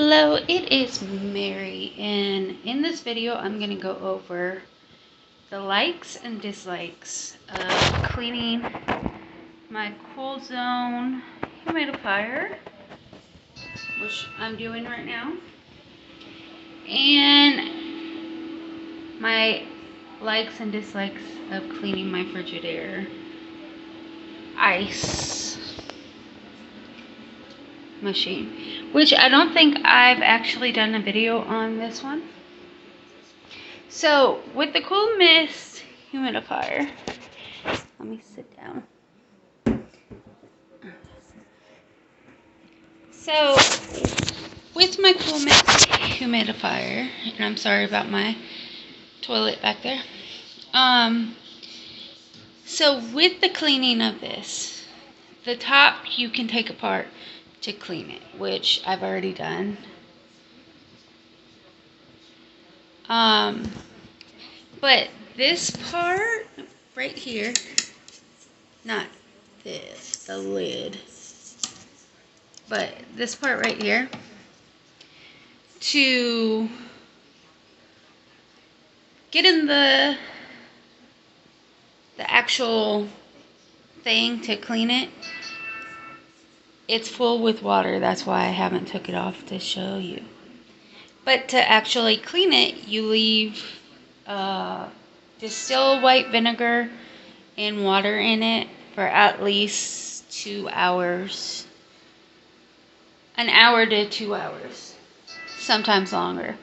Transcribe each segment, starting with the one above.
Hello, it is Mary, and in this video I'm going to go over the likes and dislikes of cleaning my cool zone humidifier, which I'm doing right now, and my likes and dislikes of cleaning my Frigidaire ice machine, which I don't think I've actually done a video on this one. So with the Cool Mist humidifier, let me sit down. So with my Cool Mist humidifier, and I'm sorry about my toilet back there. So with the cleaning of this, the top you can take apart to clean it, which I've already done. But this part right here, not this, the lid, but this part right here, to get in the actual thing to clean it, it's full with water. That's why I haven't took it off to show you. But to actually clean it, you leave distilled white vinegar and water in it for at least 2 hours. An hour to 2 hours. Sometimes longer.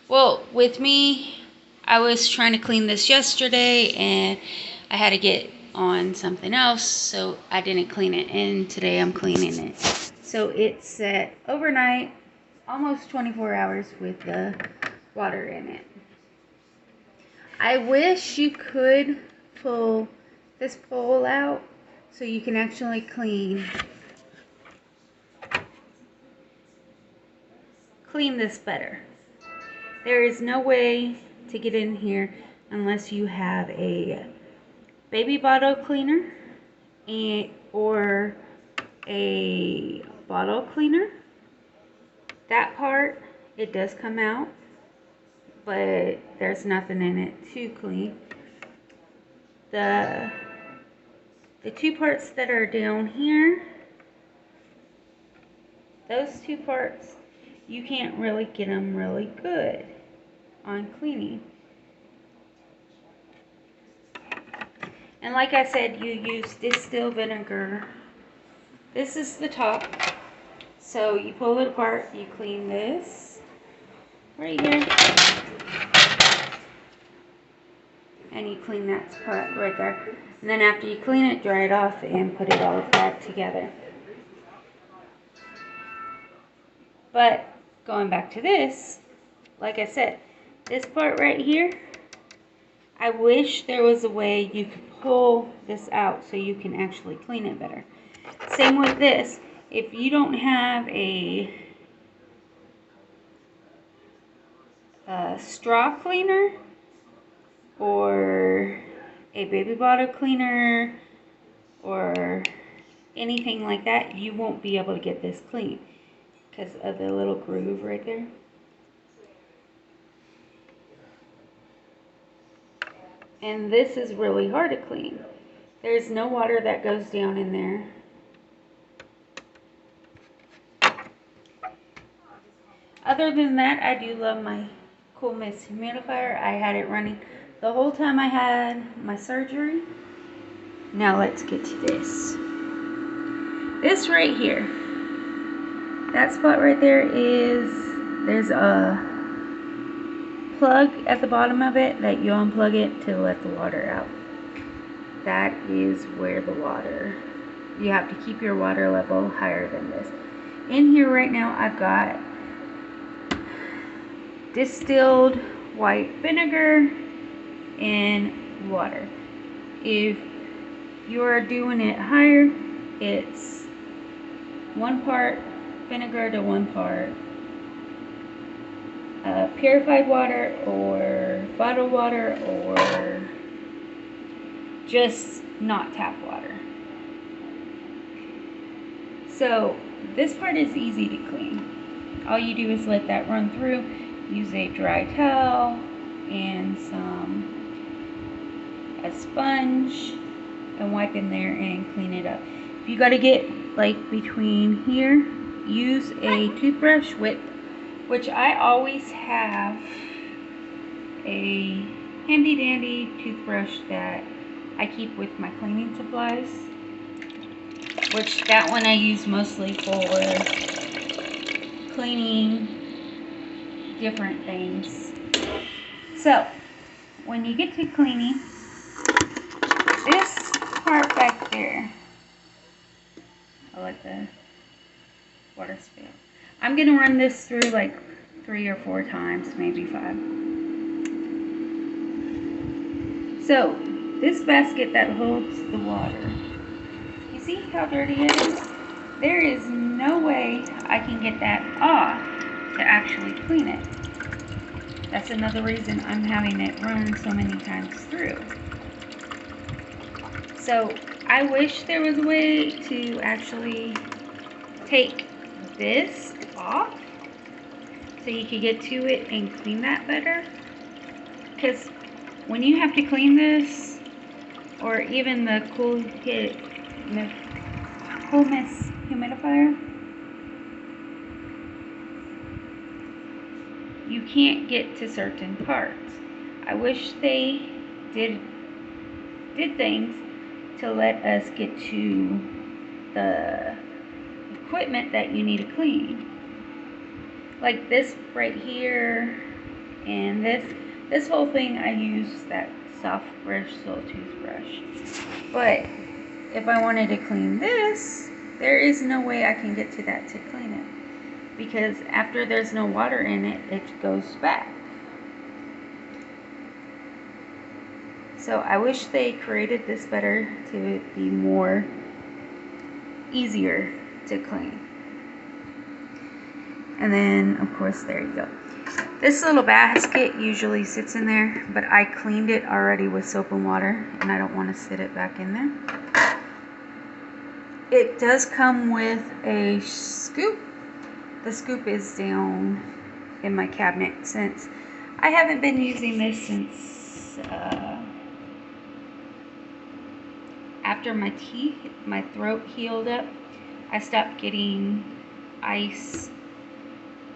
Well, with me, I was trying to clean this yesterday and I had to get on something else, so I didn't clean it, and today I'm cleaning it. So it's set overnight, almost 24 hours with the water in it. I wish you could pull this pole out so you can actually clean this better. There is no way to get in here unless you have a baby bottle cleaner or a bottle cleaner. That part, it does come out, but there's nothing in it to clean. The two parts that are down here, those two parts, you can't really get them really good on cleaning. And like I said, you use distilled vinegar. This is the top. So you pull it apart, you clean this right here. And you clean that part right there. And then after you clean it, dry it off and put it all back together. But going back to this, like I said, this part right here, I wish there was a way you could pull this out so you can actually clean it better. Same with this. If you don't have a straw cleaner or a baby bottle cleaner or anything like that, you won't be able to get this clean because of the little groove right there. And this is really hard to clean. There's no water that goes down in there. Other than that, I do love my Cool Mist humidifier. I had it running the whole time I had my surgery. Now let's get to this. This right here, that spot right there there's a plug at the bottom of it that you unplug it to let the water out. That is where the water, you have to keep your water level higher than this. In here right now, I've got distilled white vinegar and water. If you're doing it higher, it's 1 part vinegar to 1 part purified water or bottled water or just not tap water. So this part is easy to clean. all you do is let that run through. Use a dry towel and a sponge and wipe in there and clean it up. If you gotta get like between here, use a toothbrush which I always have a handy dandy toothbrush that I keep with my cleaning supplies, which that one I use mostly for cleaning different things. So when you get to cleaning this part back there, I'll let the water spill. I'm gonna run this through like 3 or 4 times, maybe 5. So this basket that holds the water, you see how dirty it is? There is no way I can get that off to actually clean it. That's another reason I'm having it run so many times through. So I wish there was a way to actually take this off so you could get to it and clean that better. Because when you have to clean this, or even the coolness humidifier, you can't get to certain parts. I wish they did things to let us get to the equipment that you need to clean. Like this right here, and this whole thing, I use that soft bristle toothbrush. But if I wanted to clean this, there is no way I can get to that to clean it, because after there's no water in it, it goes back. So I wish they created this better to be more easier to clean. And then of course, there you go. This little basket usually sits in there, but I cleaned it already with soap and water, and I don't want to sit it back in there. It does come with a scoop. The scoop is down in my cabinet since I haven't been using this since after my throat healed up. I stopped getting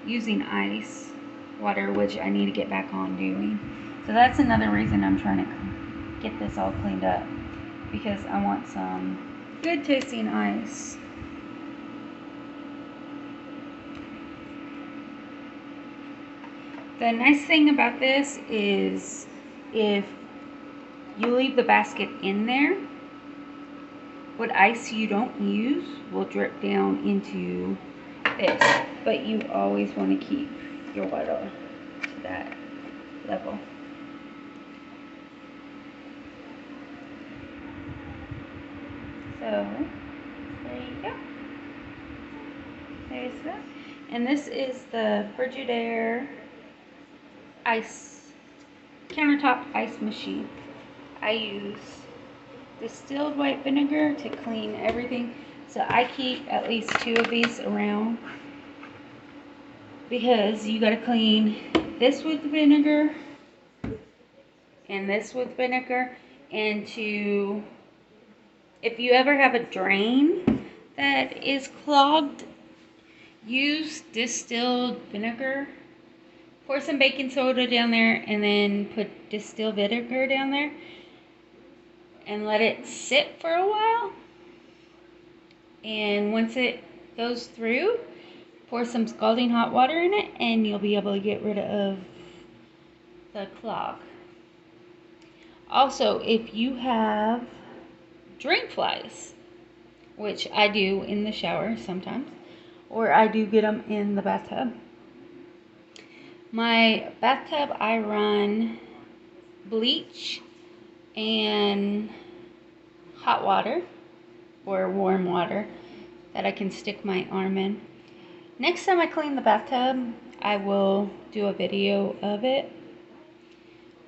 using ice water, which I need to get back on doing. So that's another reason I'm trying to get this all cleaned up, because I want some good tasting ice. The nice thing about this is if you leave the basket in there, what ice you don't use will drip down into this, but you always want to keep your water to that level. So there you go. There's that. And this is the Frigidaire countertop ice machine. I use distilled white vinegar to clean everything. So I keep at least 2 of these around, because you got to clean this with vinegar and this with vinegar. And if you ever have a drain that is clogged, use distilled vinegar. Pour some baking soda down there and then put distilled vinegar down there and let it sit for a while. And once it goes through, pour some scalding hot water in it and you'll be able to get rid of the clog. Also, if you have drain flies, which I do in the shower sometimes, or I do get them in the bathtub. My bathtub, I run bleach and hot water or warm water that I can stick my arm in. Next time I clean the bathtub, I will do a video of it.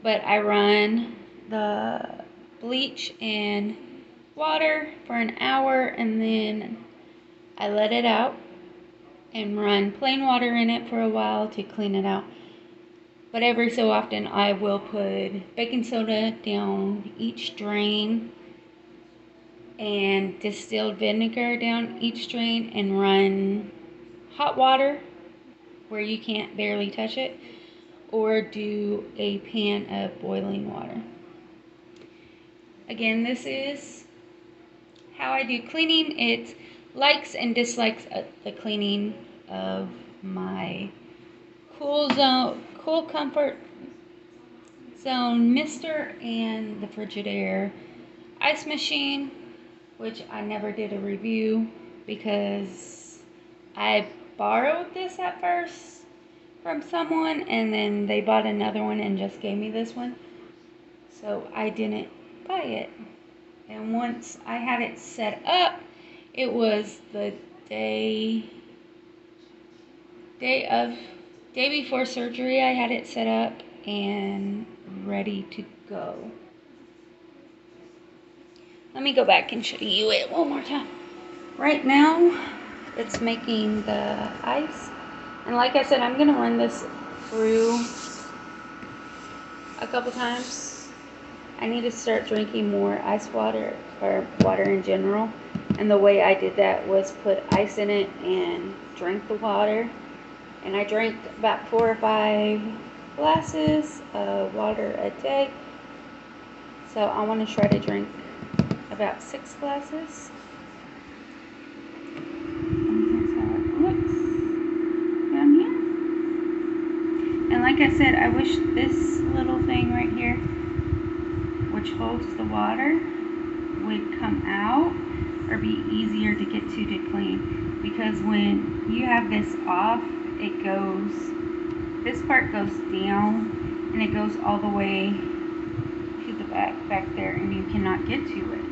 But I run the bleach and water for an hour and then I let it out. and run plain water in it for a while to clean it out. But every so often I will put baking soda down each drain and distilled vinegar down each drain and run hot water where you can't barely touch it, or do a pan of boiling water. Again, this is how I do cleaning. It likes and dislikes the cleaning of my cool comfort zone mister and the Frigidaire ice machine, which I never did a review because I borrowed this at first from someone and then they bought another one and just gave me this one, so I didn't buy it. And once I had it set up, it was the day before surgery. I had it set up and ready to go. Let me go back and show you it one more time. Right now, it's making the ice. And like I said, I'm going to run this through a couple times. I need to start drinking more ice water, or water in general. And the way I did that was put ice in it and drink the water. And I drank about 4 or 5 glasses of water a day. So I want to try to drink about 6 glasses. And here's how it looks down here. And like I said, I wish this little thing right here, which holds the water, would come out or be easier to get to clean. Because when you have this off, it goes, this part goes down and it goes all the way to the back there, and you cannot get to it.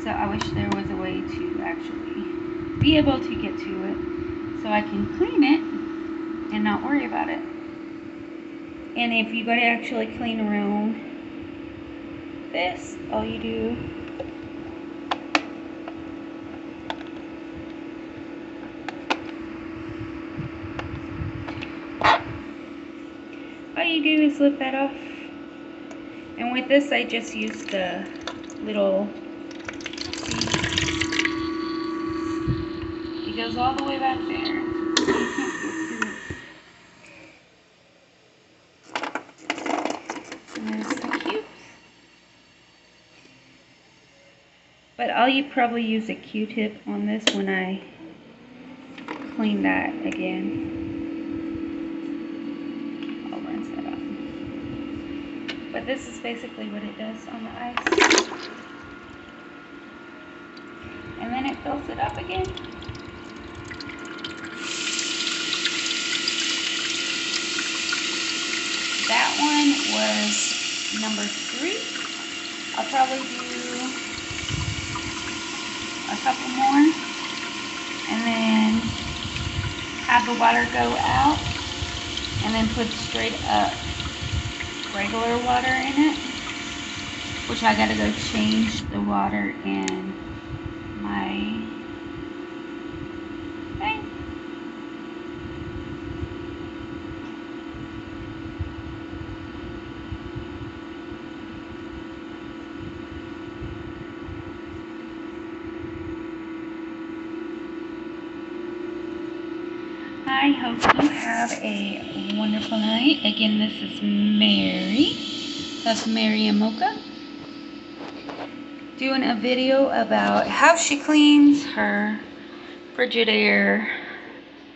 So I wish there was a way to actually be able to get to it so I can clean it and not worry about it. And if you go to actually clean around this, all you do is lift that off. And with this, I just use the little, it goes all the way back there. And there's the cubes. But I'll probably use a Q-tip on this when I clean that again. I'll rinse that out. But this is basically what it does on the ice. And then it fills it up again. That one was number 3. I'll probably do a couple more and then have the water go out and then put straight up regular water in it, which I gotta go change the water in my thing. I hope you have a wonderful night. Again, this is Mary. That's Mary and Mocha, doing a video about how she cleans her Frigidaire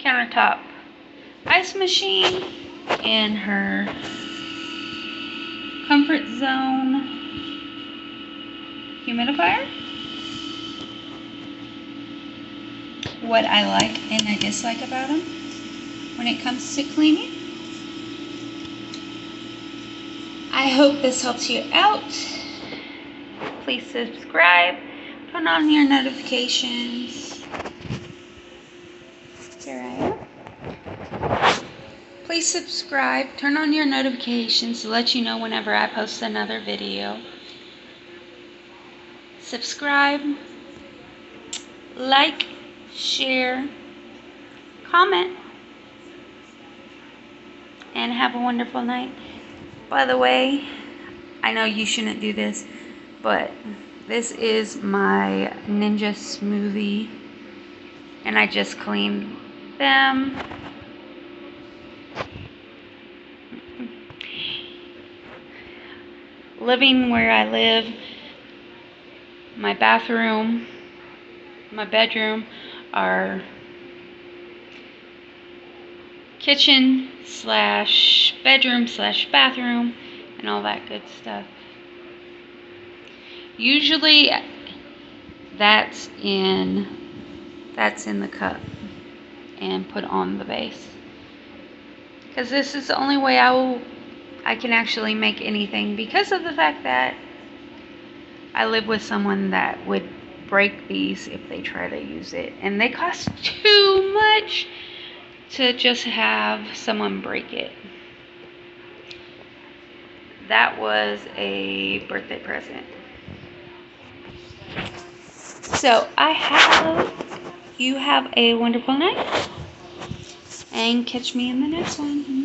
countertop ice machine and her comfort zone humidifier. What I like and I dislike about them when it comes to cleaning. I hope this helps you out. Please subscribe, turn on your notifications. Here I am. Please subscribe, turn on your notifications to let you know whenever I post another video. Subscribe, like, share, comment, and have a wonderful night. By the way, I know you shouldn't do this, but this is my Ninja smoothie, and I just cleaned them. Living where I live, my bathroom, my bedroom, our kitchen slash bedroom slash bathroom, and all that good stuff. Usually that's in the cup and put on the base, because this is the only way I can actually make anything, because of the fact that I live with someone that would break these if they try to use it, and they cost too much to just have someone break it. That was a birthday present. So you have a wonderful night, and catch me in the next one.